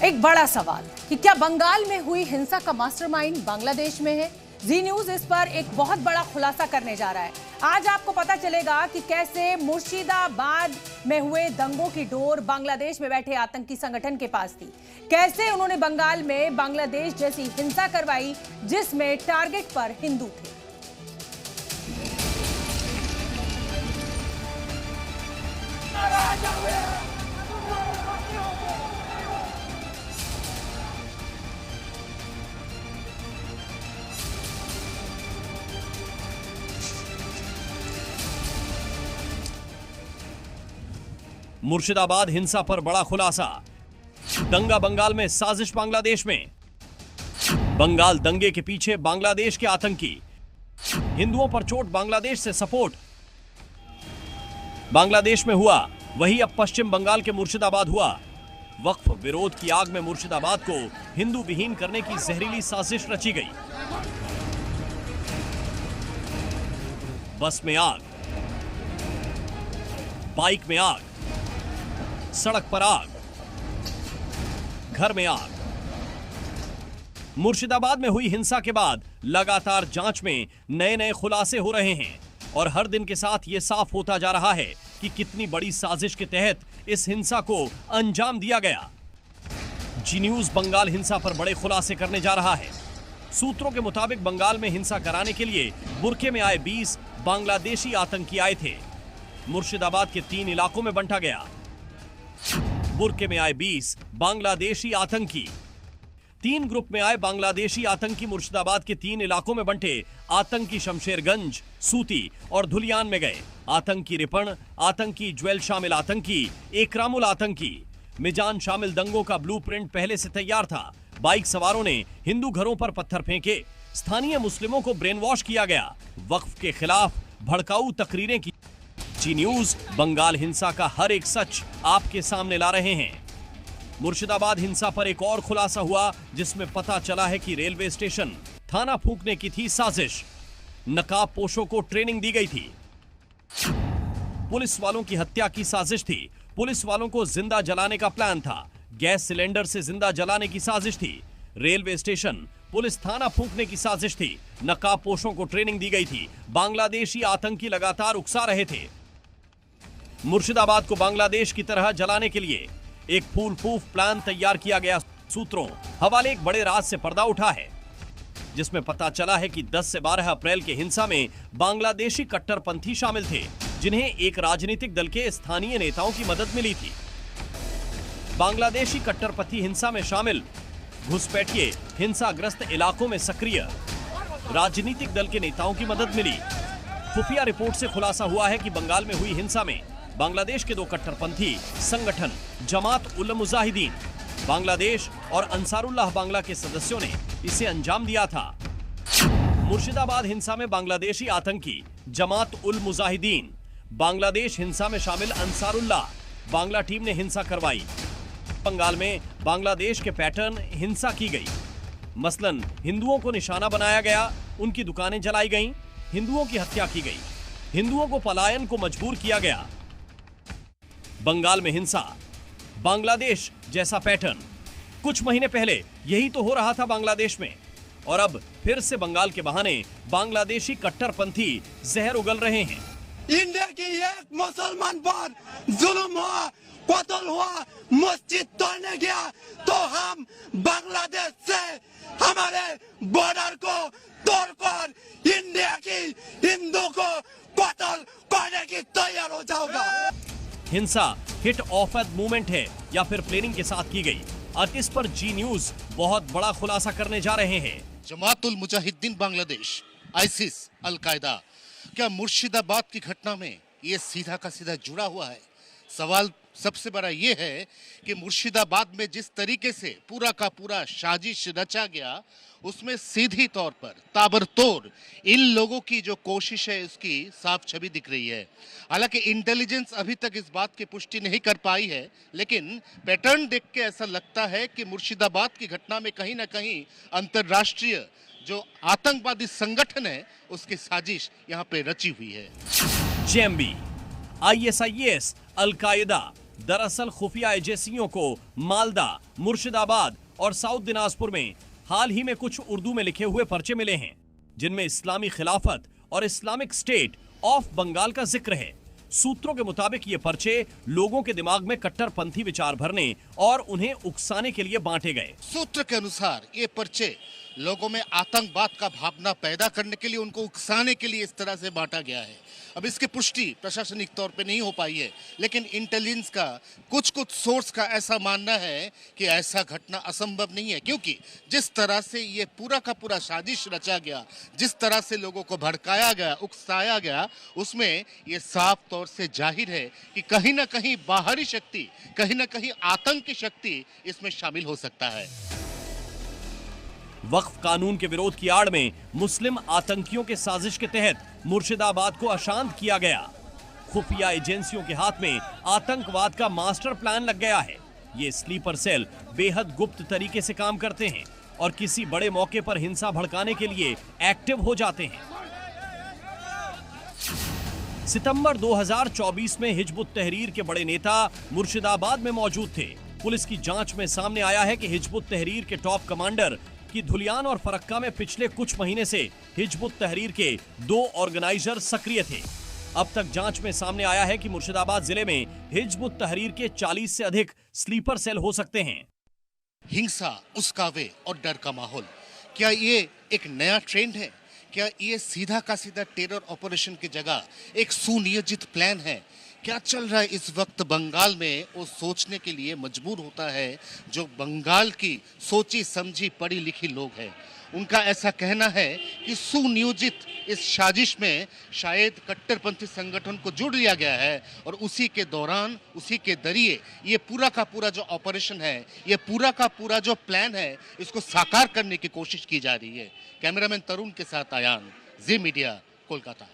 एक बड़ा सवाल कि क्या बंगाल में हुई हिंसा का मास्टरमाइंड बांग्लादेश में है। जी न्यूज इस पर एक बहुत बड़ा खुलासा करने जा रहा है। आज आपको पता चलेगा कि कैसे मुर्शिदाबाद में हुए दंगों की डोर बांग्लादेश में बैठे आतंकी संगठन के पास थी, कैसे उन्होंने बंगाल में बांग्लादेश जैसी हिंसा करवाई जिसमें टारगेट पर हिंदू थे। मुर्शिदाबाद हिंसा पर बड़ा खुलासा। दंगा बंगाल में साजिश बांग्लादेश में। बंगाल दंगे के पीछे बांग्लादेश के आतंकी। हिंदुओं पर चोट, बांग्लादेश से सपोर्ट। बांग्लादेश में हुआ वही अब पश्चिम बंगाल के मुर्शिदाबाद हुआ। वक्फ विरोध की आग में मुर्शिदाबाद को हिंदू विहीन करने की जहरीली साजिश रची गई। बस में आग, बाइक में आग, सड़क पर आग, घर में आग। मुर्शिदाबाद में हुई हिंसा के बाद लगातार जांच में नए नए खुलासे हो रहे हैं और हर दिन के साथ यह साफ होता जा रहा है कि कितनी बड़ी साजिश के तहत इस हिंसा को अंजाम दिया गया। जी न्यूज बंगाल हिंसा पर बड़े खुलासे करने जा रहा है। सूत्रों के मुताबिक बंगाल में हिंसा कराने के लिए बुरके में आए 20 बांग्लादेशी आतंकी आए थे। मुर्शिदाबाद के 3 इलाकों में बंटा गया। बुरके में आए 20 बांग्लादेशी आतंकी। 3 ग्रुप में आए बांग्लादेशी आतंकी मुर्शिदाबाद के 3 इलाकों में बंटे। आतंकी शमशेरगंज, सूती और धुलियान में गए। आतंकी रिपण, आतंकी ज्वेल शामिल आतंकी, एकरामुल आतंकी। मिजान शामिल दंगों का ब्लूप्रिंट पहले से तैयार था। बाइक सवारों ने हिंदू घरों पर पत्थर फेंके। स्थानीय मुस्लिमों को ब्रेन वॉश किया गया। वक्फ के खिलाफ भड़काऊ तकरीरें की। जी न्यूज बंगाल हिंसा का हर एक सच आपके सामने ला रहे हैं। मुर्शिदाबाद हिंसा पर एक और खुलासा हुआ जिसमें पता चला है कि रेलवे स्टेशन थाना फूंकने की थी साजिश। नकाब पोशों को ट्रेनिंग दी गई थी। पुलिस वालों की हत्या की साजिश थी। पुलिस वालों को जिंदा जलाने का प्लान था। गैस सिलेंडर से जिंदा जलाने की साजिश थी। रेलवे स्टेशन, पुलिस थाना फूंकने की साजिश थी। नकाब पोशों को ट्रेनिंग दी गई थी। बांग्लादेशी आतंकी लगातार उकसा रहे थे। मुर्शिदाबाद को बांग्लादेश की तरह जलाने के लिए एक फूल प्रूफ प्लान तैयार किया गया। सूत्रों हवाले एक बड़े राज से पर्दा उठा है जिसमें पता चला है कि 10 से 12 अप्रैल के हिंसा में बांग्लादेशी कट्टरपंथी शामिल थे जिन्हें एक राजनीतिक दल के स्थानीय नेताओं की मदद मिली थी। बांग्लादेशी कट्टरपंथी हिंसा में शामिल घुसपैठिए हिंसाग्रस्त इलाकों में सक्रिय राजनीतिक दल के नेताओं की मदद मिली। खुफिया रिपोर्ट से खुलासा हुआ है कि बंगाल में हुई हिंसा में बांग्लादेश के 2 कट्टरपंथी संगठन जमात उल मुजाहिदीन बांग्लादेश और अंसारुल्लाह बांग्ला के सदस्यों ने इसे अंजाम दिया था। मुर्शिदाबाद हिंसा में बांग्लादेशी आतंकी जमात उल मुजाहिदीन, बांग्लादेश हिंसा में शामिल अंसारुल्लाह बांग्ला टीम ने हिंसा करवाई। बंगाल में बांग्लादेश के पैटर्न हिंसा की गई। मसलन हिंदुओं को निशाना बनाया गया, उनकी दुकानें जलाई गईं, हिंदुओं की हत्या की गई, हिंदुओं को पलायन को मजबूर किया गया। बंगाल में हिंसा, बांग्लादेश जैसा पैटर्न। कुछ महीने पहले यही तो हो रहा था बांग्लादेश में और अब फिर से बंगाल के बहाने बांग्लादेशी कट्टरपंथी जहर उगल रहे हैं। इंडिया की एक मुसलमान पर जुल्म हुआ, कत्ल हुआ, मस्जिद तोड़ने गया तो हम बांग्लादेश से हमारे बॉर्डर को तोड़कर इंडिया की हिंदू को कत्ल करने की तैयार हो जाओगा। हिंसा हिट ऑफ एट मूवमेंट है या फिर प्लानिंग के साथ की गई। और इस पर जी न्यूज बहुत बड़ा खुलासा करने जा रहे हैं। जमातुल मुजाहिदीन बांग्लादेश, आईसिस, अलकायदा, क्या मुर्शिदाबाद की घटना में ये सीधा का सीधा जुड़ा हुआ है? सवाल सबसे बड़ा ये है कि मुर्शिदाबाद में जिस तरीके से पूरा का पूरा साजिश रचा गया उसमें सीधी तौर पर ताबड़तोड़ इन लोगों की जो कोशिश है उसकी साफ छवि दिख रही है। हालांकि इंटेलिजेंस अभी तक इस बात की पुष्टि नहीं कर पाई है, लेकिन पैटर्न देख के ऐसा लगता है कि मुर्शिदाबाद की घटना में कहीं ना कहीं अंतर्राष्ट्रीय जो आतंकवादी संगठन है उसकी साजिश यहाँ पे रची हुई है। जेएमबी, आईएसआईएस, अलकायदा, दरअसल खुफिया एजेंसियों को मालदा, मुर्शिदाबाद और साउथ दिनाजपुर में हाल ही में कुछ उर्दू में लिखे हुए पर्चे मिले हैं, जिनमें इस्लामी खिलाफत और इस्लामिक स्टेट ऑफ बंगाल का जिक्र है। सूत्रों के मुताबिक ये पर्चे लोगों के दिमाग में कट्टरपंथी विचार भरने और उन्हें उकसाने के लिए बांटे गए। सूत्र के अनुसार ये पर्चे लोगों में आतंकवाद का भावना पैदा करने के लिए, उनको उकसाने के लिए इस तरह से बांटा गया है। अब इसकी पुष्टि प्रशासनिक तौर पे नहीं हो पाई है, लेकिन इंटेलिजेंस का कुछ सोर्स का ऐसा मानना है कि ऐसा घटना असंभव नहीं है, क्योंकि जिस तरह से ये पूरा का पूरा साजिश रचा गया, जिस तरह से लोगों को भड़काया गया, उकसाया गया, उसमें ये साफ तौर से जाहिर है कि कहीं ना कहीं बाहरी शक्ति, कहीं ना कहीं आतंक की शक्ति इसमें शामिल हो सकता है। वक्फ कानून के विरोध की आड़ में मुस्लिम आतंकियों के साजिश के तहत मुर्शिदाबाद को अशांत किया गया। खुफिया एजेंसियों के हाथ में आतंकवाद का मास्टर प्लान लग गया है। ये स्लीपर सेल बेहद गुप्त तरीके से काम करते हैं और किसी बड़े मौके पर हिंसा भड़काने के लिए एक्टिव हो जाते हैं। सितंबर 2024 में हिजबुत तहरीर के बड़े नेता मुर्शिदाबाद में मौजूद थे। पुलिस की जांच में सामने आया है कि हिजबुत तहरीर के टॉप कमांडर की धुलियान और फरक्का में पिछले कुछ महीने से हिजबुत तहरीर के 2 ऑर्गेनाइजर सक्रिय थे। अब तक जांच में सामने आया है कि मुर्शिदाबाद जिले में हिजबुत तहरीर के 40 से अधिक स्लीपर सेल हो सकते हैं। हिंसा, उस्कावे और डर का माहौल, क्या ये एक नया ट्रेंड है? क्या ये सीधा का सीधा टेरर ऑपरेशन की जगह एक सुनियोजित प्लान है? क्या चल रहा है इस वक्त बंगाल में, वो सोचने के लिए मजबूर होता है जो बंगाल की सोची समझी पढ़ी लिखी लोग हैं। उनका ऐसा कहना है कि सुनियोजित इस साजिश में शायद कट्टरपंथी संगठन को जोड़ लिया गया है और उसी के दौरान, उसी के जरिए ये पूरा का पूरा जो ऑपरेशन है, ये पूरा का पूरा जो प्लान है, इसको साकार करने की कोशिश की जा रही है। कैमरामैन तरुण के साथ आयान, जी मीडिया, कोलकाता।